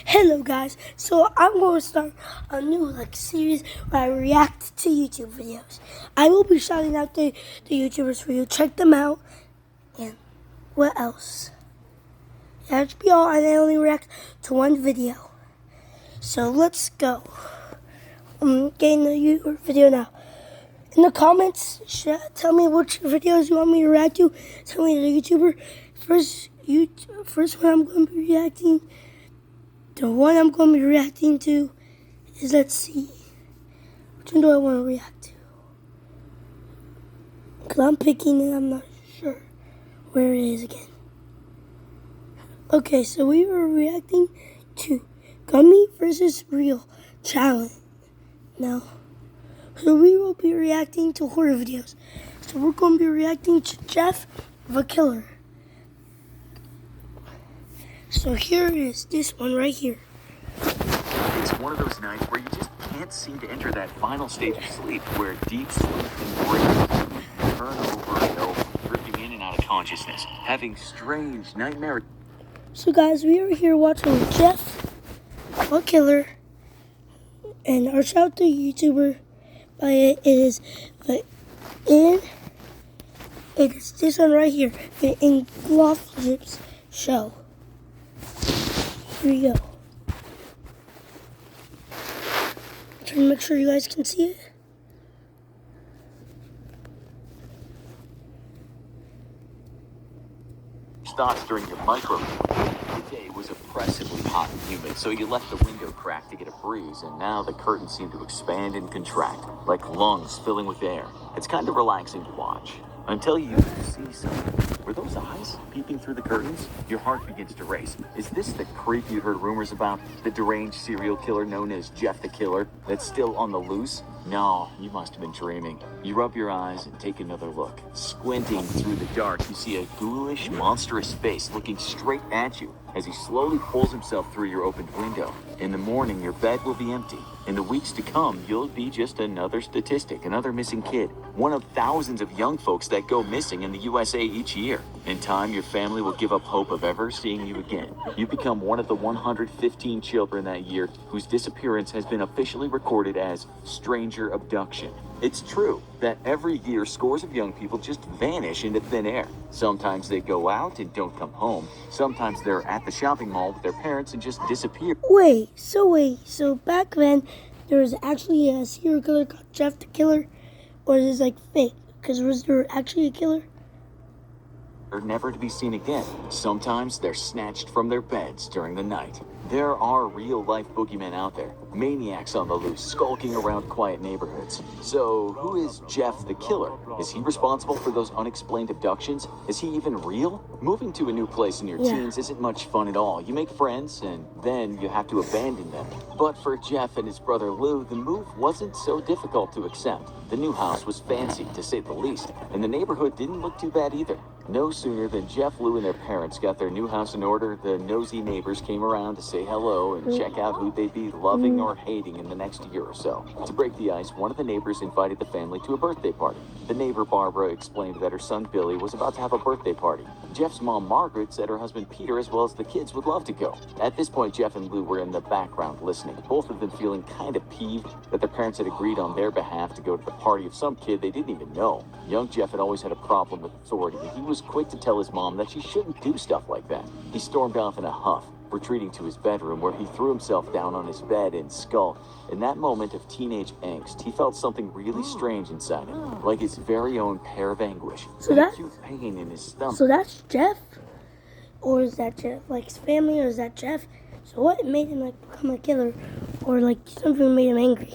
Hello guys, so I'm going to start a new series where I react to YouTube videos. I will be shouting out the YouTubers for you. Check them out. And what else? HBO, and I only react to one video. So let's go. I'm getting the video now. In the comments, tell me which videos you want me to react to. Tell me the YouTuber. First one I'm going to be reacting. The one I'm going to be reacting to is, let's see, which one do I want to react to? Because I'm picking and I'm not sure where it is again. Okay, so we were reacting to Gummy versus Real Challenge. Now, so we will be reacting to horror videos. So we're going to be reacting to Jeff the Killer. So here it is, this one right here. It's one of those nights where you just can't seem to enter that final stage of sleep, where deep sleep embraces you, turn over and over, drifting in and out of consciousness, having strange nightmare. So guys, we are here watching Jeff the Killer, and our shout out to YouTuber by it is this one right here, the Inglourious Show. Here we go. Trying to make sure you guys can see it. Thoughts during your micro. The day was oppressively hot and humid, so you left the window cracked to get a breeze, and now the curtains seem to expand and contract, like lungs filling with air. It's kind of relaxing to watch, until you see something. Were those eyes peeping through the curtains? Your heart begins to race. Is this the creep you heard rumors about? The deranged serial killer known as Jeff the Killer that's still on the loose? No, you must have been dreaming. You rub your eyes and take another look. Squinting through the dark, you see a ghoulish, monstrous face looking straight at you as he slowly pulls himself through your opened window. In the morning, your bed will be empty. In the weeks to come, you'll be just another statistic, another missing kid. One of thousands of young folks that go missing in the USA each year. In time, your family will give up hope of ever seeing you again. You become one of the 115 children that year whose disappearance has been officially recorded as stranger abduction. It's true that every year scores of young people just vanish into thin air. Sometimes they go out and don't come home. Sometimes they're at the shopping mall with their parents and just disappear. Wait, so back then there was actually a serial killer called Jeff the Killer, or is this fake? Because was there actually a killer? Are never to be seen again. Sometimes they're snatched from their beds during the night. There are real-life boogeymen out there, maniacs on the loose, skulking around quiet neighborhoods. So, who is Jeff the Killer? Is he responsible for those unexplained abductions? Is he even real? Moving to a new place in your teens isn't much fun at all. You make friends, and then you have to abandon them. But for Jeff and his brother Lou, the move wasn't so difficult to accept. The new house was fancy, to say the least, and the neighborhood didn't look too bad either. No sooner than Jeff, Lou, and their parents got their new house in order, the nosy neighbors came around to say hello and check out who they'd be loving or hating in the next year or so. To break the ice, one of the neighbors invited the family to a birthday party. The neighbor, Barbara, explained that her son Billy was about to have a birthday party. Jeff's mom, Margaret, said her husband Peter, as well as the kids, would love to go. At this point, Jeff and Lou were in the background listening, both of them feeling kind of peeved that their parents had agreed on their behalf to go to the party of some kid they didn't even know. Young Jeff had always had a problem with authority, and he was quick to tell his mom that she shouldn't do stuff like that. He stormed off in a huff, retreating to his bedroom, where he threw himself down on his bed and skulked. In that moment of teenage angst, he felt something really strange inside him, like his very own pair of anguish, an acute pain in his stomach. So that's Jeff? Or is that Jeff, his family, or is that Jeff? So what made him become a killer, or something made him angry?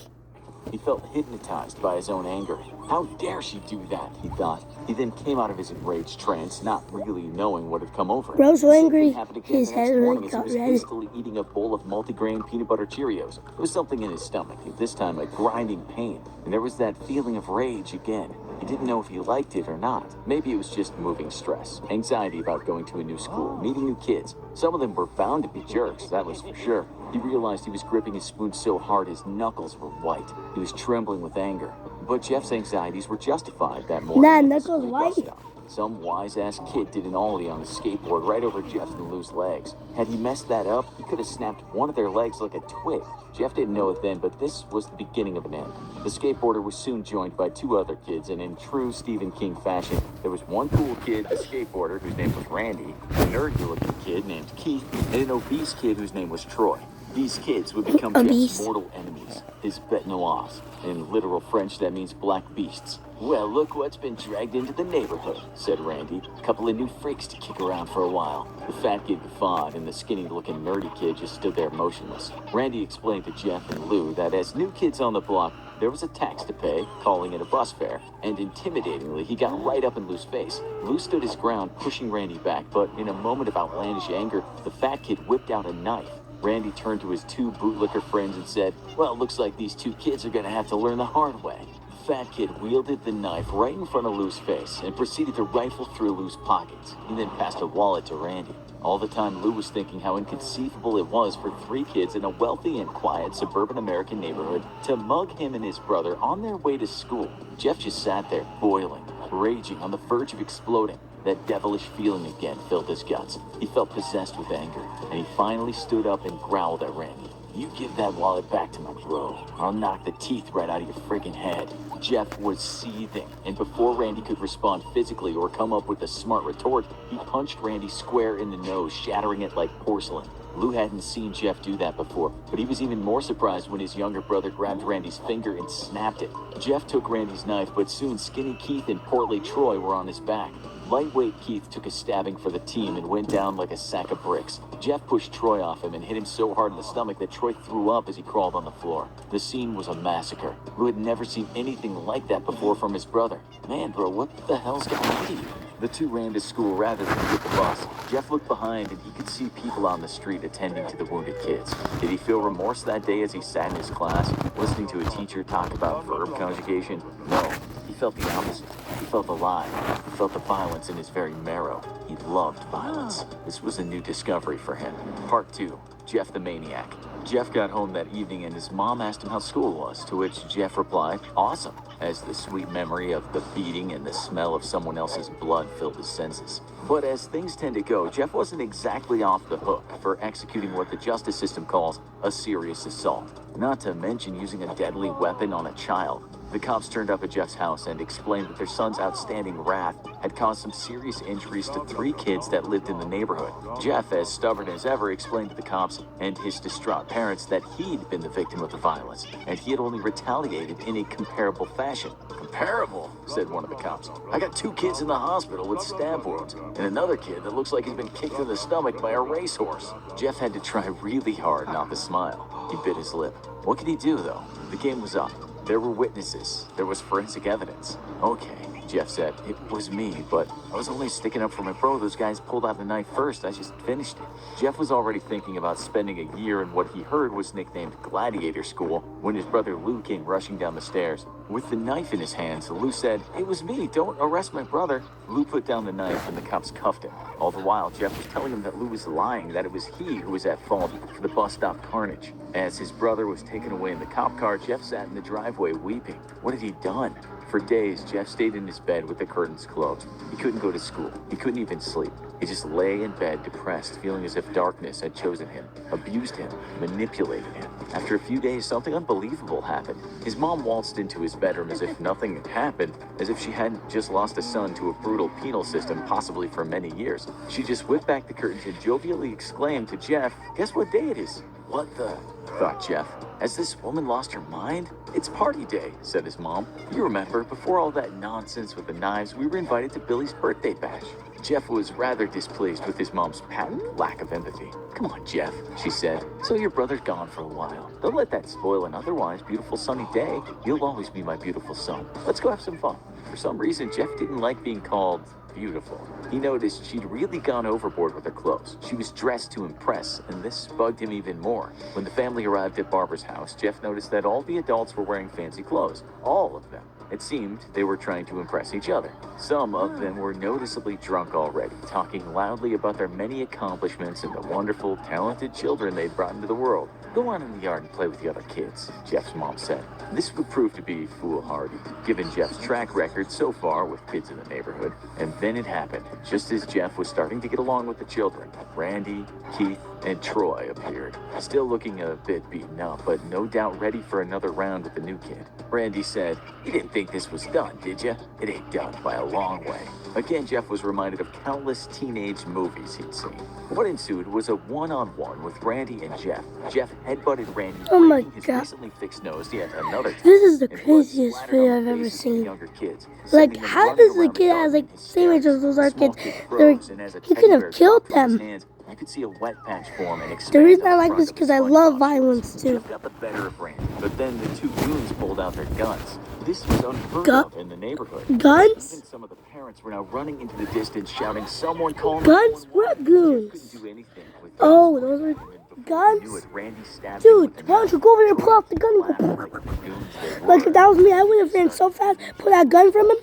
He felt hypnotized by his own anger. How dare she do that, he thought. He then came out of his enraged trance, not really knowing what had come over him. Bro, so angry, his head really got red. He was hastily eating a bowl of multigrain peanut butter Cheerios. There was something in his stomach, this time a grinding pain, and there was that feeling of rage again. He didn't know if he liked it or not. Maybe it was just moving stress, anxiety about going to a new school, meeting new kids. Some of them were bound to be jerks, that was for sure. He realized he was gripping his spoon so hard his knuckles were white. He was trembling with anger. But Jeff's anxieties were justified that morning. Knuckles white? Some wise-ass kid did an ollie on a skateboard right over Jeff and Lou's legs. Had he messed that up, he could have snapped one of their legs like a twig. Jeff didn't know it then, but this was the beginning of an end. The skateboarder was soon joined by two other kids, and in true Stephen King fashion, there was one cool kid, a skateboarder, whose name was Randy, a nerdy-looking kid named Keith, and an obese kid whose name was Troy. These kids would become Jeff's mortal enemies, his bêtes noires. In literal French, that means black beasts. Well, look what's been dragged into the neighborhood, said Randy. A couple of new freaks to kick around for a while. The fat kid guffawed, and the skinny-looking nerdy kid just stood there motionless. Randy explained to Jeff and Lou that as new kids on the block, there was a tax to pay, calling it a bus fare, and intimidatingly, he got right up in Lou's face. Lou stood his ground, pushing Randy back, but in a moment of outlandish anger, the fat kid whipped out a knife. Randy turned to his two bootlicker friends and said, "Well, looks like these two kids are gonna have to learn the hard way." The fat kid wielded the knife right in front of Lou's face and proceeded to rifle through Lou's pockets. He then passed a wallet to Randy. All the time, Lou was thinking how inconceivable it was for three kids in a wealthy and quiet suburban American neighborhood to mug him and his brother on their way to school. Jeff just sat there, boiling, raging, on the verge of exploding. That devilish feeling again filled his guts. He felt possessed with anger, and he finally stood up and growled at Randy. "You give that wallet back to my bro. I'll knock the teeth right out of your friggin' head." Jeff was seething, and before Randy could respond physically or come up with a smart retort, he punched Randy square in the nose, shattering it like porcelain. Lou hadn't seen Jeff do that before, but he was even more surprised when his younger brother grabbed Randy's finger and snapped it. Jeff took Randy's knife, but soon skinny Keith and portly Troy were on his back. Lightweight Keith took a stabbing for the team and went down like a sack of bricks. Jeff pushed Troy off him and hit him so hard in the stomach that Troy threw up as he crawled on the floor. The scene was a massacre. Lou had never seen anything like that before from his brother. "Man, bro, what the hell's got into you?" The two ran to school rather than get the bus. Jeff looked behind and he could see people on the street attending to the wounded kids. Did he feel remorse that day as he sat in his class, listening to a teacher talk about verb conjugation? No, he felt the opposite. He felt alive. He felt the violence in his very marrow. He loved violence. This was a new discovery for him. Part 2, Jeff the Maniac. Jeff got home that evening and his mom asked him how school was, to which Jeff replied, "Awesome," as the sweet memory of the beating and the smell of someone else's blood filled his senses. But as things tend to go, Jeff wasn't exactly off the hook for executing what the justice system calls a serious assault, not to mention using a deadly weapon on a child. The cops turned up at Jeff's house and explained that their son's outstanding wrath had caused some serious injuries to 3 kids that lived in the neighborhood. Jeff, as stubborn as ever, explained to the cops and his distraught parents that he'd been the victim of the violence, and he had only retaliated in a comparable fashion. "Comparable?" said one of the cops. "I got 2 kids in the hospital with stab wounds, and another kid that looks like he's been kicked in the stomach by a racehorse." Jeff had to try really hard not to smile. He bit his lip. What could he do, though? The game was up. There were witnesses. There was forensic evidence. "Okay," Jeff said. "It was me, but I was only sticking up for my bro. Those guys pulled out the knife first. I just finished it." Jeff was already thinking about spending a year in what he heard was nicknamed Gladiator School when his brother Lou came rushing down the stairs. With the knife in his hands, Lou said, "It was me. Don't arrest my brother." Lou put down the knife and the cops cuffed him. All the while, Jeff was telling him that Lou was lying, that it was he who was at fault for the bus stop carnage. As his brother was taken away in the cop car, Jeff sat in the driveway weeping. What had he done? For days, Jeff stayed in his bed with the curtains closed. He couldn't go to school. He couldn't even sleep. He just lay in bed, depressed, feeling as if darkness had chosen him, abused him, manipulated him. After a few days, something unbelievable happened. His mom waltzed into his bedroom as if nothing had happened, as if she hadn't just lost a son to a brutal penal system, possibly for many years. She just whipped back the curtains and jovially exclaimed to Jeff, "Guess what day it is?" "What the?" thought Jeff. "Has this woman lost her mind?" "It's party day," said his mom. "You remember, before all that nonsense with the knives, we were invited to Billy's birthday bash." Jeff was rather displeased with his mom's patent lack of empathy. "Come on, Jeff," she said. "So your brother's gone for a while. Don't let that spoil an otherwise beautiful sunny day. You'll always be my beautiful son. Let's go have some fun." For some reason, Jeff didn't like being called beautiful. He noticed she'd really gone overboard with her clothes. She was dressed to impress, and this bugged him even more. When the family arrived at Barbara's house, Jeff noticed that all the adults were wearing fancy clothes. All of them. It seemed they were trying to impress each other. Some of them were noticeably drunk already, talking loudly about their many accomplishments and the wonderful, talented children they'd brought into the world. Go on in the yard and play with the other kids, Jeff's mom said. This would prove to be foolhardy, given Jeff's track record so far with kids in the neighborhood. And then it happened. Just as Jeff was starting to get along with the children, Randy, Keith, and Troy appeared, still looking a bit beaten up, but no doubt ready for another round with the new kid. Randy said, "You didn't think this was done, did you? It ain't done by a long way." Again, Jeff was reminded of countless teenage movies he'd seen. What ensued was a one-on-one with Randy and Jeff. Jeff headbutted Randy, Oh my breaking his God. recently fixed nose yet another time. This is the and blood craziest splattered video on I've the ever faces of seen. younger kids, Like, sending them how running does the around kid garden have like in same age hysterics. as those The other small kids? kid They're- froze, and as a He teddy could have bear killed dropped from his them. hands, you could see a wet patch form and The expand reason on I the like front this of because his I SpongeBob love shorts. violence too. Jeff got the better of Randy, but then the two goons pulled out their guns. This was unheard Gu- of in the neighborhood. Guns? Even some of the parents were now running into the distance, shouting, "Someone call Guns? 911." What Jeff goons? couldn't do anything with Oh, guns. those are And before he guns? knew it, Randy stabbed him Dude, with a why don't knife. you go over there and Troy pull out the gun and laughed go? like the goons they Like if were. that was me, I would have ran so fast, pull that gun from him,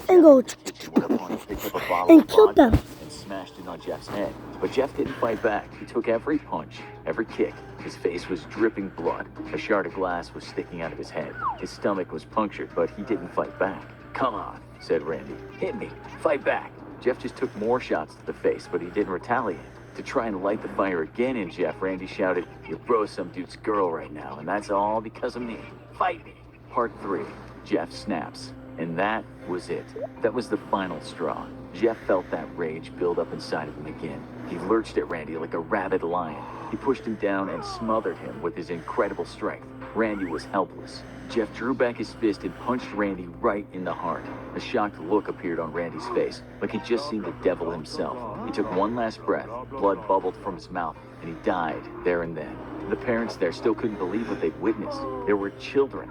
and go and killed them. And smashed it on Jeff's head. But Jeff didn't fight back. He took every punch, every kick. His face was dripping blood. A shard of glass was sticking out of his head. His stomach was punctured, but he didn't fight back. "Come on," said Randy. "Hit me. Fight back." Jeff just took more shots to the face, but he didn't retaliate. To try and light the fire again in Jeff, Randy shouted, "You're bro some dude's girl right now, and that's all because of me. Fight me." Part 3. Jeff snaps. And that was it. That was the final straw. Jeff felt that rage build up inside of him again. He lurched at Randy like a rabid lion. He pushed him down and smothered him with his incredible strength. Randy was helpless. Jeff drew back his fist and punched Randy right in the heart. A shocked look appeared on Randy's face, like he'd just seen the devil himself. He took one last breath, blood bubbled from his mouth, and he died there and then. The parents there still couldn't believe what they'd witnessed. There were children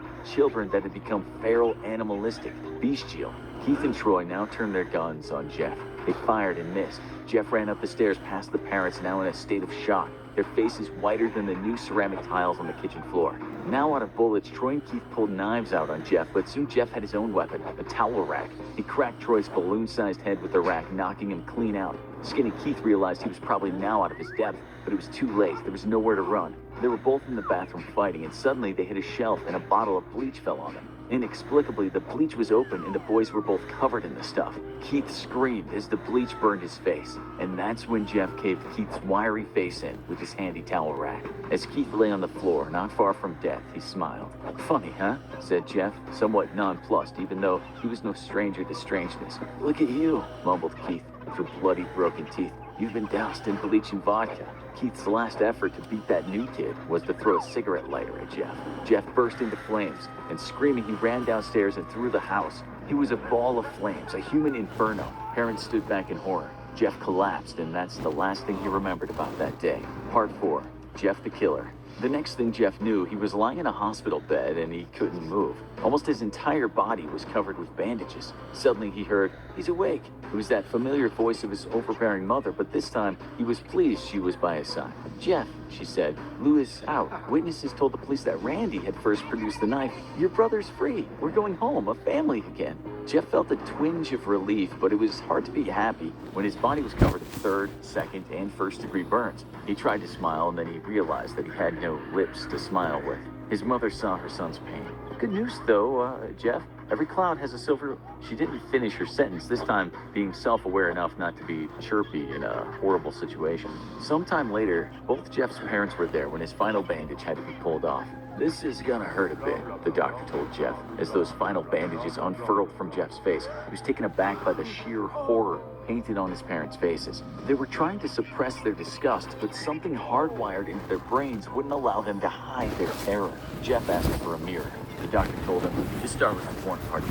that had become feral, animalistic, bestial. Keith and Troy now turned their guns on Jeff. They fired and missed. Jeff ran up the stairs past the parents, now in a state of shock, their faces whiter than the new ceramic tiles on the kitchen floor. Now out of bullets, Troy and Keith pulled knives out on Jeff, but soon Jeff had his own weapon, a towel rack. He cracked Troy's balloon-sized head with the rack, knocking him clean out. Skinny Keith realized he was probably now out of his depth, but it was too late. There was nowhere to run. They were both in the bathroom fighting, and suddenly they hit a shelf and a bottle of bleach fell on them. Inexplicably, the bleach was open and the boys were both covered in the stuff. Keith screamed as the bleach burned his face, and that's when Jeff caved Keith's wiry face in with his handy towel rack. As Keith lay on the floor, not far from death, he smiled. "Funny, huh?" said Jeff, somewhat nonplussed, even though he was no stranger to strangeness. "Look at you," mumbled Keith through bloody, broken teeth. "You've been doused in bleach and vodka." Keith's last effort to beat that new kid was to throw a cigarette lighter at Jeff. Jeff burst into flames, and screaming, he ran downstairs and through the house. He was a ball of flames, a human inferno. Parents stood back in horror. Jeff collapsed, and that's the last thing he remembered about that day. Part 4. Jeff the Killer. The next thing Jeff knew, he was lying in a hospital bed and he couldn't move. Almost his entire body was covered with bandages. Suddenly he heard, "He's awake." It was that familiar voice of his overbearing mother, but this time he was pleased she was by his side. "Jeff," she said, "Lou is out. Witnesses told the police that Randy had first produced the knife. Your brother's free. We're going home, a family again." Jeff felt a twinge of relief, but it was hard to be happy when his body was covered in third, second, and first-degree burns. He tried to smile, and then he realized that he had no lips to smile with. His mother saw her son's pain. "Good news, though, Jeff. Every cloud has a silver..." She didn't finish her sentence, this time being self-aware enough not to be chirpy in a horrible situation. Sometime later, both Jeff's parents were there when his final bandage had to be pulled off. "This is gonna hurt a bit," the doctor told Jeff, as those final bandages unfurled from Jeff's face. He was taken aback by the sheer horror painted on his parents' faces. They were trying to suppress their disgust, but something hardwired into their brains wouldn't allow them to hide their terror. Jeff asked for a mirror. The doctor told him, "Just start with one part."